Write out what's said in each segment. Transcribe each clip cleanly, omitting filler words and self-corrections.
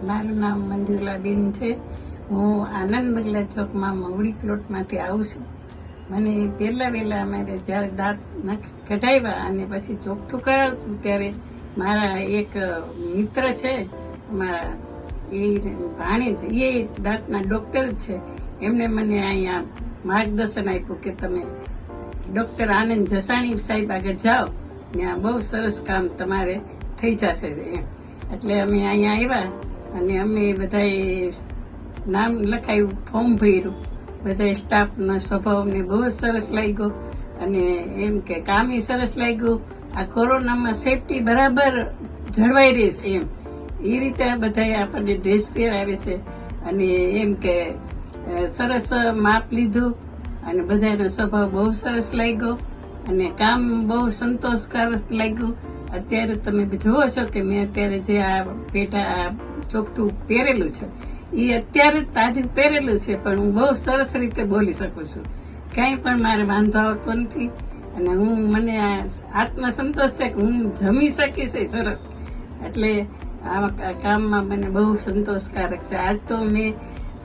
મારું નામ મંજુલાબેન છે. હું આનંદ બગલા ચોકમાં મવડી પ્લોટમાંથી આવું છું. મને પહેલા વહેલા અમારે જ્યારે દાંત કઢાવ્યા અને પછી ચોખ્ઠું કરાવતું ત્યારે મારા એક મિત્ર છે, મારા એ ભાણે છે, એ દાંતના ડૉક્ટર જ છે. એમણે મને અહીંયા માર્ગદર્શન આપ્યું કે તમે ડૉક્ટર આનંદ જસાણી સાહેબ આગળ જાઓ, ત્યાં બહુ સરસ કામ તમારે થઈ જશે એમ. એટલે અમે અહીંયા આવ્યા અને અમે બધાએ નામ લખાયું, ફોર્મ ભર્યું. બધા સ્ટાફનો સ્વભાવ અમને બહુ સરસ લાગ્યો અને એમ કે કામ એ સરસ લાગ્યું. આ કોરોનામાં સેફટી બરાબર જળવાઈ રહી છે એમ, એ રીતે બધાએ આપણને ડ્રેસ પહેરાવે છે અને એમ કે સરસ માપ લીધું અને બધાનો સ્વભાવ બહુ સરસ લાગ્યો અને કામ બહુ સંતોષકારક લાગ્યું. અત્યારે તમે જુઓ છો કે મેં અત્યારે જે આ પેટા ચોખ્ઠું પહેરેલું છે એ અત્યારે જ તાજું પહેરેલું છે, પણ હું બહુ સરસ રીતે બોલી શકું છું. કાંઈ પણ મારે વાંધો આવતો નથી અને મને આત્મસંતોષ છે કે હું જમી શકીશ એ સરસ. એટલે આ કામમાં મને બહુ સંતોષકારક છે. આજ તો મેં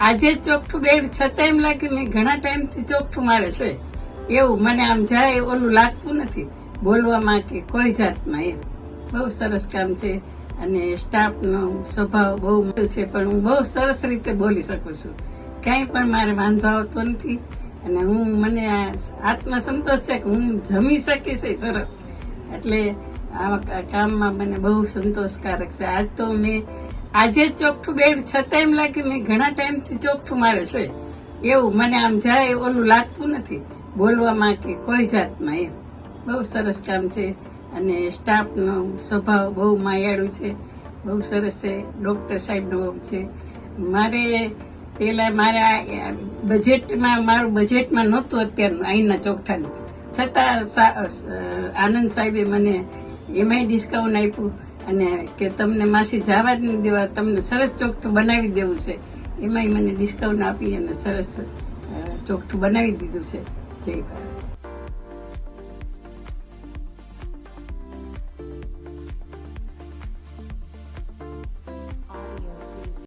આજે ચોખ્ઠું બેડ છતાં એમ લાગે મેં ઘણા ટાઈમથી ચોખ્ઠું મારે છે એવું મને આમ જાય ઓલું લાગતું નથી બોલવામાં કે કોઈ જાતમાં. એમ બહુ સરસ કામ છે અને સ્ટાફનો સ્વભાવ બહુ મોટો છે, પણ હું બહુ સરસ રીતે બોલી શકું છું. કાંઈ પણ મારે વાંધો આવતો નથી અને મને આત્મસંતોષ છે કે હું જમી શકીશ એ સરસ. એટલે આ કામમાં મને બહુ સંતોષકારક છે. આજ તો મેં આજે ચોખ્ઠું બેડ છતાં એમ લાગે મેં ઘણા ટાઈમથી ચોખ્ઠું મારે છે એવું મને આમ જાય ઓલું લાગતું નથી બોલવામાં કે કોઈ જાતમાં. એમ બહુ સરસ કામ છે અને સ્ટાફનો સ્વભાવ બહુ માયાળુ છે, બહુ સરસ છે. ડૉક્ટર સાહેબનો બહુ છે. મારે પહેલાં મારું બજેટમાં નહોતું અત્યારનું અહીંના ચોખ્ઠાનું, છતાં આનંદ સાહેબે મને એમાંય ડિસ્કાઉન્ટ આપ્યું અને કે તમને માસી જવા જ નહીં દેવા, તમને સરસ ચોખ્ઠું બનાવી દેવું છે. એમાંય મને ડિસ્કાઉન્ટ આપી અને સરસ ચોખ્ઠું બનાવી દીધું છે. જય ભારત.